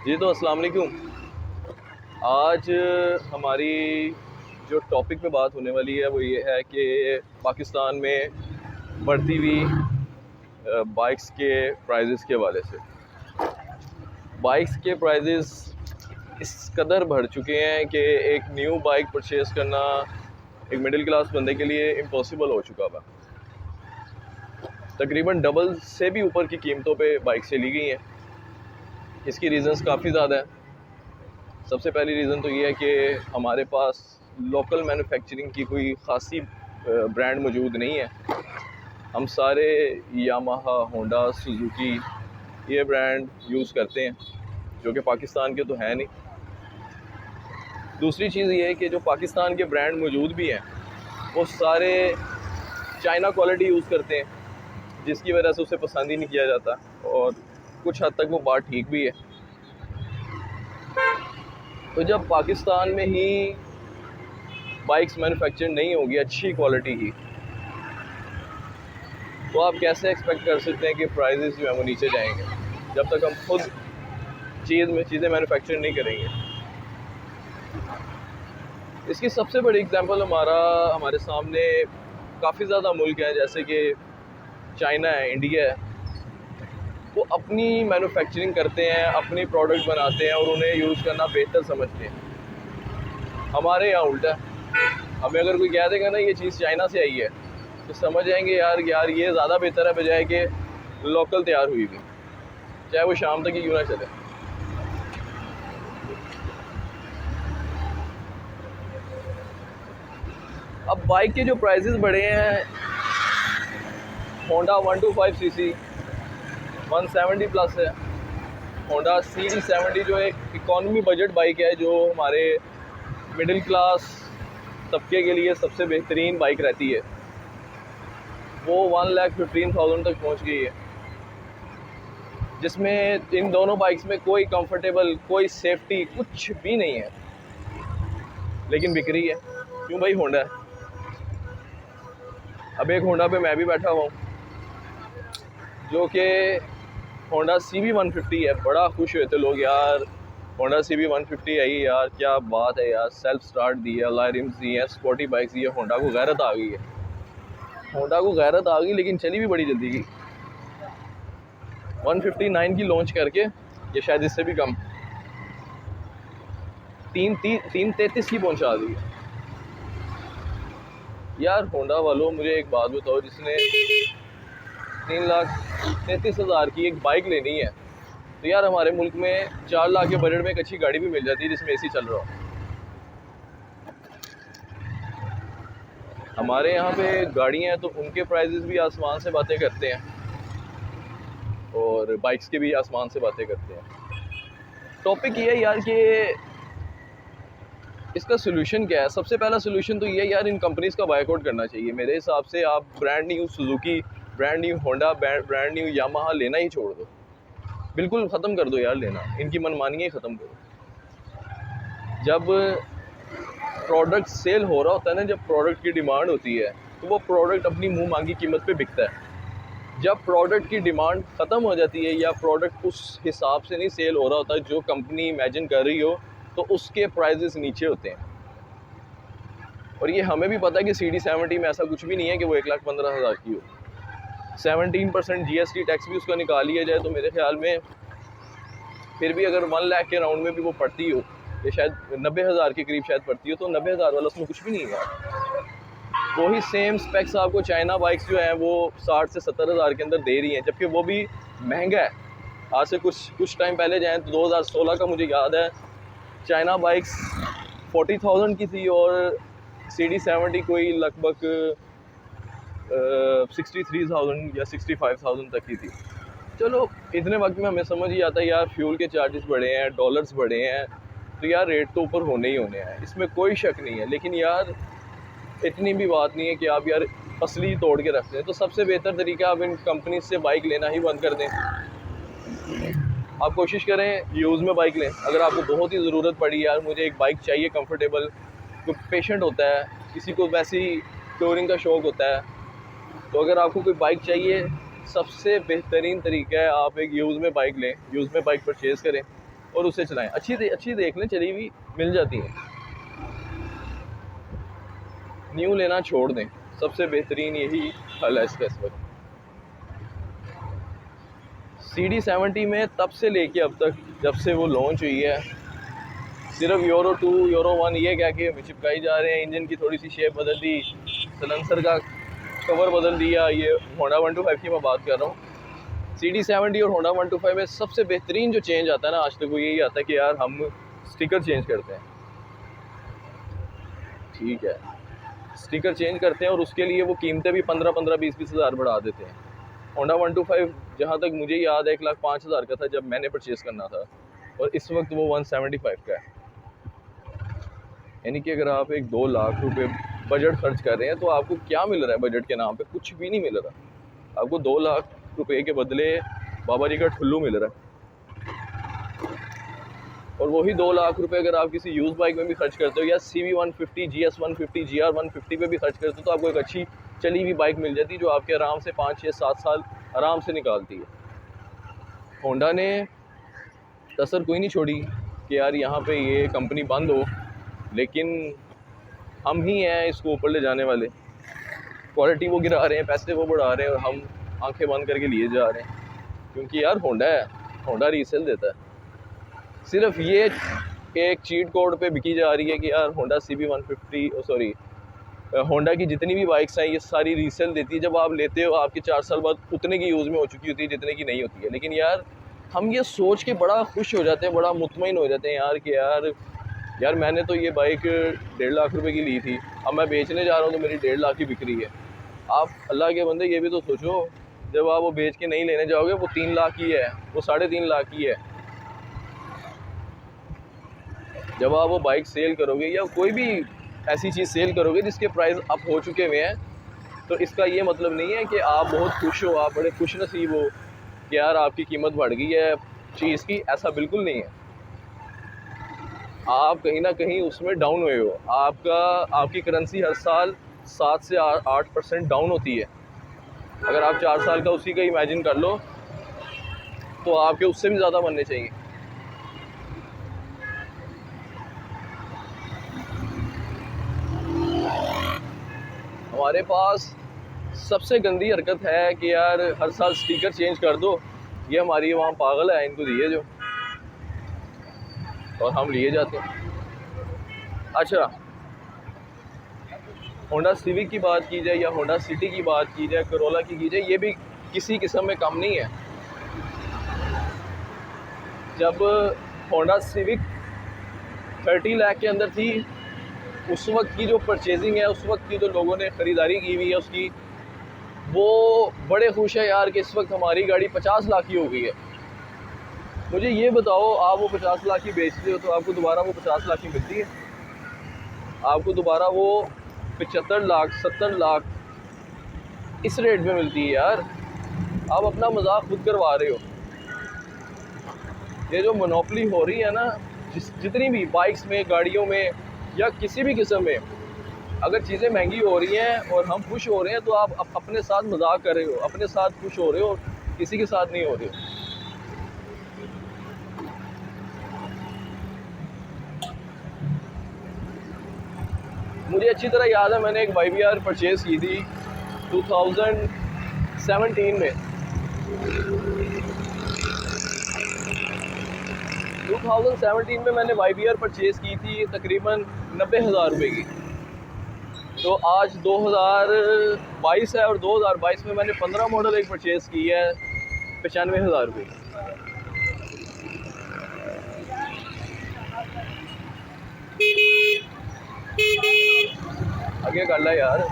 जी तो अस्सलाम वालेकुम। आज हमारी जो टॉपिक पे बात होने वाली है वो ये है कि पाकिस्तान में बढ़ती हुई बाइक्स के प्राइजेस के हवाले से। बाइक्स के प्राइजेस इस कदर बढ़ चुके हैं कि एक न्यू बाइक परचेज़ करना एक मिडिल क्लास बंदे के लिए इम्पॉसिबल हो चुका था। तकरीबन डबल से भी ऊपर की कीमतों पे बाइक चली गई हैं। इसकी रीज़न्स काफ़ी ज़्यादा हैं। सबसे पहली रीज़न तो ये है कि हमारे पास लोकल मैन्युफैक्चरिंग की कोई ख़ासी ब्रांड मौजूद नहीं है। हम सारे यामाहा, होंडा, सुजुकी ये ब्रांड यूज़ करते हैं जो कि पाकिस्तान के तो हैं नहीं। दूसरी चीज़ ये है कि जो पाकिस्तान के ब्रांड मौजूद भी हैं वो सारे चाइना क्वालिटी यूज़ करते हैं, जिसकी वजह से उसे पसंद ही नहीं किया जाता और कुछ हद तक वो बात ठीक भी है। तो जब पाकिस्तान में ही बाइक्स मैन्युफैक्चर नहीं होगी अच्छी क्वालिटी की, तो आप कैसे एक्सपेक्ट कर सकते हैं कि प्राइसेस जो है वो नीचे जाएंगे जब तक हम खुद चीज़ें मैन्युफैक्चर नहीं करेंगे। इसकी सबसे बड़ी एग्जांपल हमारे सामने काफ़ी ज़्यादा मुल्क हैं, जैसे कि चाइना है, इंडिया है। वो अपनी मैन्युफैक्चरिंग करते हैं, अपनी प्रोडक्ट बनाते हैं और उन्हें यूज़ करना बेहतर समझते हैं। हमारे यहाँ उल्टा है। हमें अगर कोई कह देगा ना ये चीज़ चाइना से आई है तो समझ जाएंगे यार ये ज़्यादा बेहतर है बजाय कि लोकल तैयार हुई हुई, चाहे वो शाम तक ही क्यों ना चले। अब बाइक के जो प्राइसेस बढ़े हैं, होंडा 125 सीसी 170 प्लस है। होंडा CD70 जो एक इकॉनमी बजट बाइक है, जो हमारे मिडिल क्लास तबके के लिए सबसे बेहतरीन बाइक रहती है, वो 1,15,000 तक पहुंच गई है, जिसमें इन दोनों बाइक्स में कोई कंफर्टेबल, कोई सेफ्टी कुछ भी नहीं है, लेकिन बिक रही है। क्यों भाई? होंडा है। अब एक होंडा पे मैं भी बैठा हुआ हूँ जो कि होंडा CB 150 है। बड़ा खुश हुए थे लोग, यार होंडा CB 150 आई यार, क्या बात है यार, सेल्फ स्टार्ट दी है, अलॉय रिम्स दी है, स्पोर्टी बाइक्स दी है, होंडा को गैरत आ गई है। होंडा को गैरत आ गई लेकिन चली भी बड़ी जल्दी की। 159 की लॉन्च करके, ये शायद इससे भी कम, 333 की पहुंचा दी है। यार होंडा वालों, मुझे एक बात बताओ, जिसने 3,33,000 की एक बाइक लेनी है तो यार हमारे मुल्क में 4 लाख के बजट में एक अच्छी गाड़ी भी मिल जाती है जिसमें AC चल रहा हो। हमारे यहाँ पे गाड़ियाँ हैं तो उनके प्राइजेस भी आसमान से बातें करते हैं और बाइक्स के भी आसमान से बातें करते हैं। टॉपिक ये है यार कि इसका सोल्यूशन क्या है। सबसे पहला सोल्यूशन तो ये है यार, इन कंपनीज़ का बायकॉट करना चाहिए। मेरे हिसाब से आप brand new Suzuki, brand new Honda, brand new Yamaha लेना ही छोड़ दो, बिल्कुल ख़त्म कर दो यार लेना। इनकी मनमानियाँ ख़त्म करो। जब प्रोडक्ट सेल हो रहा होता है ना, जब प्रोडक्ट की डिमांड होती है तो वो प्रोडक्ट अपनी मुंह मांगी कीमत पे बिकता है। जब प्रोडक्ट की डिमांड ख़त्म हो जाती है या प्रोडक्ट उस हिसाब से नहीं सेल हो रहा होता जो कंपनी इमेजिन कर रही हो, तो उसके प्राइजेस नीचे होते हैं। और ये हमें भी पता है कि CD70 में ऐसा कुछ भी नहीं है कि वो 1,15,000 की हो। 17% GST टैक्स भी उसका निकाल लिया जाए तो मेरे ख्याल में फिर भी अगर 1 लाख के राउंड में भी वो पड़ती हो, ये शायद 90,000 के करीब शायद पड़ती हो, तो 90,000 वाला उसमें कुछ भी नहीं है। वही सेम स्पेक्स आपको चाइना बाइक्स जो है वो 60 से 70,000 के अंदर दे रही हैं, जबकि वो भी महंगा है। आज से कुछ टाइम पहले जाएँ तो 2016 का मुझे याद है, चाइना बाइक्स 40,000 की थी और CD70 कोई लगभग 63,000 या 65,000 तक की थी। चलो इतने वक्त में हमें समझ ही आता है यार, फ्यूल के चार्जेस बढ़े हैं, डॉलर्स बढ़े हैं, तो यार रेट तो ऊपर होने ही होने हैं, इसमें कोई शक नहीं है। लेकिन यार इतनी भी बात नहीं है कि आप यार असली तोड़ के रखते हैं। तो सबसे बेहतर तरीका, आप इन कंपनी से बाइक लेना ही बंद कर दें। आप कोशिश करें यूज़ में बाइक लें। अगर आपको बहुत ही ज़रूरत पड़ी, यार मुझे एक बाइक चाहिए कंफर्टेबल, कोई पेशेंट होता है, किसी को वैसी टूरिंग का शौक़ होता है, तो अगर आपको कोई बाइक चाहिए, सबसे बेहतरीन तरीका है आप एक यूज़ में बाइक लें, यूज़ में बाइक परचेज़ करें। और उसे चलाएं। अच्छी देख लें, चली हुई मिल जाती है, न्यू लेना छोड़ दें। सबसे बेहतरीन यही हल है इसका इस वक्त। CD70 में तब से लेके अब तक, जब से वो लॉन्च हुई है, सिर्फ यूरो 2 यूरो 1 ये कह के हमें चिपकाई जा रहे हैं। इंजन की थोड़ी सी शेप बदल दी, सलेंसर का कवर बदल दिया। ये होंडा 125 की मैं बात कर रहा हूँ। CD70 और होंडा 125 में सबसे बेहतरीन जो चेंज आता है ना आज तक, वो यही आता है कि यार हम स्टिकर चेंज करते हैं। ठीक है, स्टिकर चेंज करते हैं और उसके लिए वो कीमतें भी 15-20 हज़ार बढ़ा देते हैं। होंडा 125 जहाँ तक मुझे याद है 1,05,000 का था जब मैंने परचेज़ करना था, और इस वक्त वो 175 का है। यानी कि अगर आप एक 2 लाख रुपए बजट खर्च कर रहे हैं तो आपको क्या मिल रहा है बजट के नाम पे? कुछ भी नहीं मिल रहा। आपको 2 लाख रुपए के बदले बाबा जी का ठुल्लू मिल रहा है। और वही 2 लाख रुपए अगर आप किसी यूज़ बाइक में भी खर्च करते हो, या CB 150, GS 150, GR 150 पे भी खर्च करते हो, तो आपको एक अच्छी चली हुई बाइक मिल जाती है जो आपके आराम से 5, 6, 7 साल आराम से निकालती है। होंडा ने कसर कोई नहीं छोड़ी कि यार यहाँ पे ये कंपनी बंद हो, लेकिन हम ही हैं इसको ऊपर ले जाने वाले। क्वालिटी वो गिरा रहे हैं, पैसे वो बढ़ा रहे हैं, और हम आंखें बंद करके लिए जा रहे हैं। क्योंकि यार होंडा है, होंडा रीसेल देता है। सिर्फ ये एक चीट कोड पे बिकी जा रही है कि यार होंडा CB 150, सॉरी होंडा की जितनी भी बाइक्स हैं ये सारी रीसेल देती है। जब आप लेते हो आपके 4 साल बाद उतने की यूज़ में हो चुकी होती है जितने की नहीं होती है। लेकिन यार हम ये सोच के बड़ा खुश हो जाते हैं, बड़ा मुतमईन हो जाते हैं यार कि यार मैंने तो ये बाइक 1.5 लाख रुपए की ली थी, अब मैं बेचने जा रहा हूँ तो मेरी 1.5 लाख की बिक रही है। आप अल्लाह के बंदे ये भी तो सोचो, जब आप वो बेच के नहीं लेने जाओगे वो 3 लाख की है, वो 3.5 लाख की है। जब आप वो बाइक सेल करोगे या कोई भी ऐसी चीज़ सेल करोगे जिसके प्राइस अप हो चुके हुए हैं, तो इसका ये मतलब नहीं है कि आप बहुत खुश हो, आप बड़े खुश नसीब हो कि यार आपकी कीमत बढ़ गई है चीज़ की। ऐसा बिल्कुल नहीं है। आप कहीं ना कहीं उसमें डाउन हुए हो। आपकी करेंसी हर साल 7 से 8% डाउन होती है। अगर आप 4 साल का उसी का इमेजिन कर लो तो आपके उससे भी ज़्यादा बनने चाहिए। हमारे पास सबसे गंदी हरकत है कि यार हर साल स्टिकर चेंज कर दो। ये हमारी वहाँ पागल है, इनको दिए जो, और हम लिए जाते हैं। अच्छा, होंडा सिविक की बात की जाए या होंडा सिटी की बात की जाए, करोला की जाए, ये भी किसी किस्म में कम नहीं है। जब होंडा सिविक 30 लाख के अंदर थी, उस वक्त की जो परचेजिंग है, उस वक्त की जो लोगों ने ख़रीदारी की हुई है उसकी, वो बड़े खुश है यार कि इस वक्त हमारी गाड़ी 50 लाख की हो गई है। मुझे ये बताओ, आप वो 50 लाख की बेचते हो तो आपको दोबारा वो 50 लाख की मिलती है? आपको दोबारा वो 75 लाख 70 लाख इस रेट में मिलती है यार। आप अपना मजाक खुद करवा रहे हो। ये जो मोनोपोली हो रही है ना, जितनी भी बाइक्स में, गाड़ियों में या किसी भी किस्म में, अगर चीज़ें महंगी हो रही हैं और हम खुश हो रहे हैं तो आप अपने साथ मजाक कर रहे हो, अपने साथ खुश हो रहे हो, किसी के साथ नहीं हो रहे हो। मुझे अच्छी तरह याद है, मैंने एक YBR परचेज़ की थी 2017 में। 2017 में मैंने YBR परचेज़ की थी तकरीबन 90,000 रुपये की। तो आज 2022 है और 2022 में मैंने 15 मॉडल एक परचेज़ की है 95,000 रुपये की। आगे कर ला यार।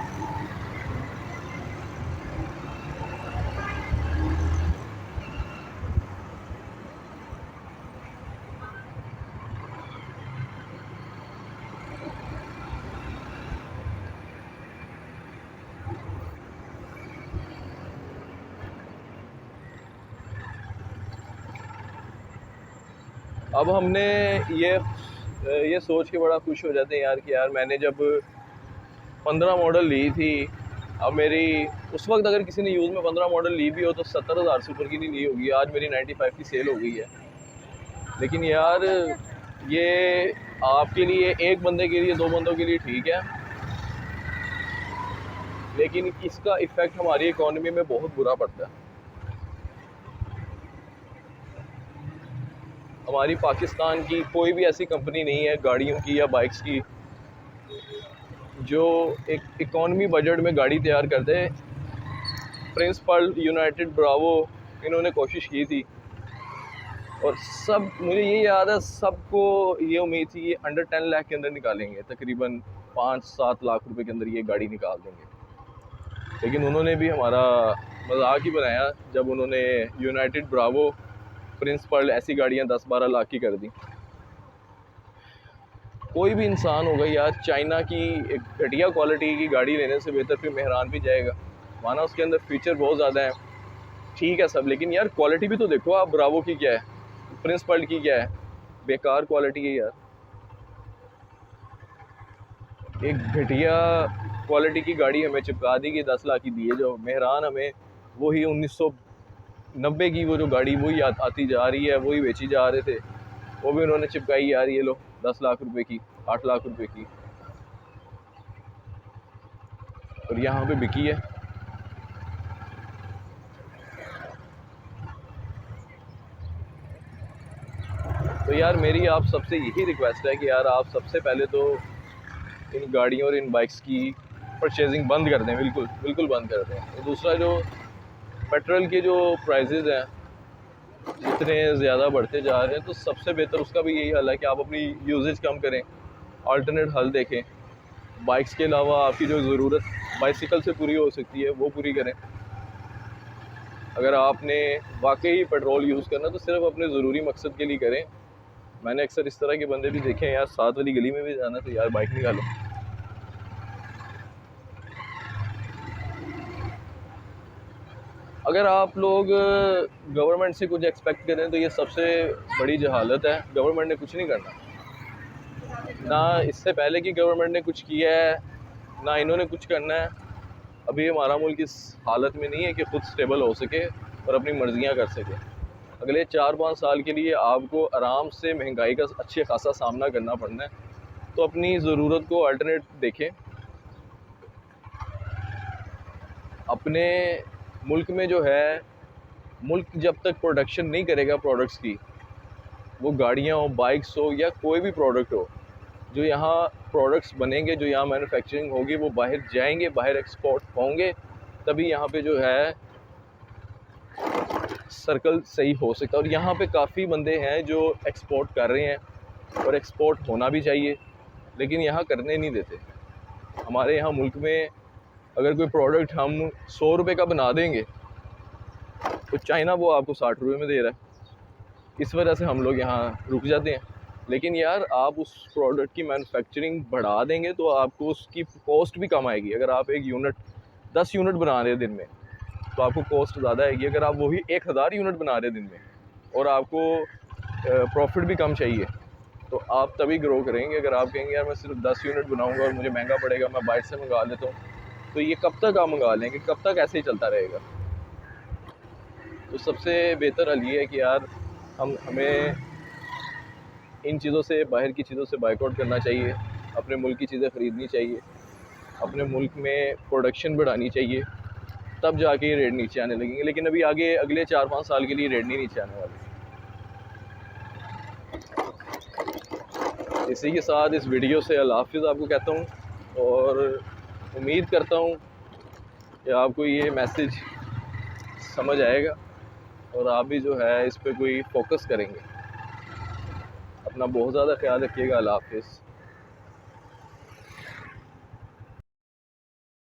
अब हमने ये सोच के बड़ा खुश हो जाते हैं यार कि यार मैंने जब 15 मॉडल ली थी, अब मेरी उस वक्त अगर किसी ने यूज़ में 15 मॉडल ली भी हो तो 70,000 से ऊपर की नहीं ली होगी। आज मेरी 95 की सेल हो गई है। लेकिन यार ये आपके लिए, एक बंदे के लिए, दो बंदों के लिए ठीक है, लेकिन इसका इफ़ेक्ट हमारी इकॉनमी में बहुत बुरा पड़ता है। हमारी पाकिस्तान की कोई भी ऐसी कंपनी नहीं है गाड़ियों की या बाइक्स की जो एक इकॉनमी बजट में गाड़ी तैयार कर दे। प्रिंसिपल, यूनाइटेड, ब्रावो, इन्होंने कोशिश की थी और सब, मुझे ये याद है, सबको ये उम्मीद थी ये अंडर 10 लाख के अंदर निकालेंगे, तकरीबन 5-7 लाख रुपए के अंदर ये गाड़ी निकाल देंगे। लेकिन उन्होंने भी हमारा मजाक ही बनाया जब उन्होंने यूनाइटेड, ब्रावो, प्रिंसिपल ऐसी गाड़ियाँ 10-12 लाख की कर दी। कोई भी इंसान होगा यार, चाइना की एक घटिया क्वालिटी की गाड़ी लेने से बेहतर फिर मेहरान भी जाएगा। माना उसके अंदर फीचर बहुत ज़्यादा है, ठीक है सब, लेकिन यार क्वालिटी भी तो देखो आप, ब्रावो की क्या है, प्रिंसिपल की क्या है, बेकार क्वालिटी है यार। एक घटिया क्वालिटी की गाड़ी हमें चिपका दी कि 10 लाख की दी है, जो मेहरान हमें वही 1990 की वो जो गाड़ी वही आती जा रही है, वही बेची जा रहे थे, वो भी उन्होंने चिपकाई यार, ये लो 10 लाख रुपए की, 8 लाख रुपए की, और यहाँ पे बिकी है। तो यार मेरी आप सबसे यही रिक्वेस्ट है कि यार आप सबसे पहले तो इन गाड़ियों और इन बाइक्स की परचेजिंग बंद कर दें, बिल्कुल बिल्कुल बंद कर दें। और दूसरा, जो पेट्रोल के जो प्राइसेस हैं जितने ज़्यादा बढ़ते जा रहे हैं, तो सबसे बेहतर उसका भी यही हल है कि आप अपनी यूजेज कम करें, अल्टरनेट हल देखें। बाइक्स के अलावा आपकी जो ज़रूरत बाइसिकल से पूरी हो सकती है वो पूरी करें। अगर आपने वाकई पेट्रोल यूज़ करना तो सिर्फ अपने ज़रूरी मकसद के लिए करें। मैंने अक्सर इस तरह के बंदे भी देखे हैं यार, साथ वाली गली में भी जाना तो यार बाइक निकालो। अगर आप लोग गवर्नमेंट से कुछ एक्सपेक्ट करें तो ये सबसे बड़ी जहालत है। गवर्नमेंट ने कुछ नहीं करना, ना इससे पहले की गवर्नमेंट ने कुछ किया है, ना इन्होंने कुछ करना है। अभी हमारा मुल्क इस हालत में नहीं है कि खुद स्टेबल हो सके और अपनी मर्जियां कर सके। अगले 4-5 साल के लिए आपको आराम से महंगाई का अच्छे खासा सामना करना पड़ना है, तो अपनी ज़रूरत को अल्टरनेट देखें। अपने मुल्क में जो है, मुल्क जब तक प्रोडक्शन नहीं करेगा प्रोडक्ट्स की, वो गाड़ियाँ हो, बाइक्स हो या कोई भी प्रोडक्ट हो, जो यहाँ प्रोडक्ट्स बनेंगे, जो यहाँ मैन्युफैक्चरिंग होगी, वो बाहर जाएंगे, बाहर एक्सपोर्ट होंगे, तभी यहाँ पे जो है सर्कल सही हो सकता है। और यहाँ पे काफ़ी बंदे हैं जो एक्सपोर्ट कर रहे हैं और एक्सपोर्ट होना भी चाहिए, लेकिन यहाँ करने नहीं देते। हमारे यहाँ मुल्क में अगर कोई प्रोडक्ट हम 100 रुपये का बना देंगे तो चाइना वो आपको 60 रुपये में दे रहा है। इस वजह से हम लोग यहाँ रुक जाते हैं। लेकिन यार आप उस प्रोडक्ट की मैन्युफैक्चरिंग बढ़ा देंगे तो आपको उसकी कॉस्ट भी कम आएगी। अगर आप एक यूनिट 10 यूनिट बना रहे हैं दिन में तो आपको कॉस्ट ज़्यादा आएगी। अगर आप वही 1000 यूनिट बना रहे हैं दिन में और आपको प्रॉफिट भी कम चाहिए, तो आप तभी ग्रो करेंगे। अगर आप कहेंगे यार मैं सिर्फ 10 यूनिट बनाऊंगा और मुझे महंगा पड़ेगा, मैं बाहर से मंगा लेता हूँ, तो ये कब तक आप मंगा लेंगे, कब तक ऐसे ही चलता रहेगा। तो सबसे बेहतर हल ये है कि यार हमें इन चीज़ों से, बाहर की चीज़ों से बाइकआउट करना चाहिए, अपने मुल्क की चीज़ें ख़रीदनी चाहिए, अपने मुल्क में प्रोडक्शन बढ़ानी चाहिए, तब जाके ये रेट नीचे आने लगेंगे। लेकिन अभी आगे अगले 4-5 साल के लिए रेट नहीं नीचे आने वाली। इसी के साथ इस वीडियो से अल्लाह हाफ़िज़ आपको कहता हूँ और उम्मीद करता हूँ कि आपको ये मैसेज समझ आएगा और आप भी जो है इस पे कोई फोकस करेंगे। अपना बहुत ज़्यादा ख्याल रखिएगा। अल्लाह हाफ़िज़।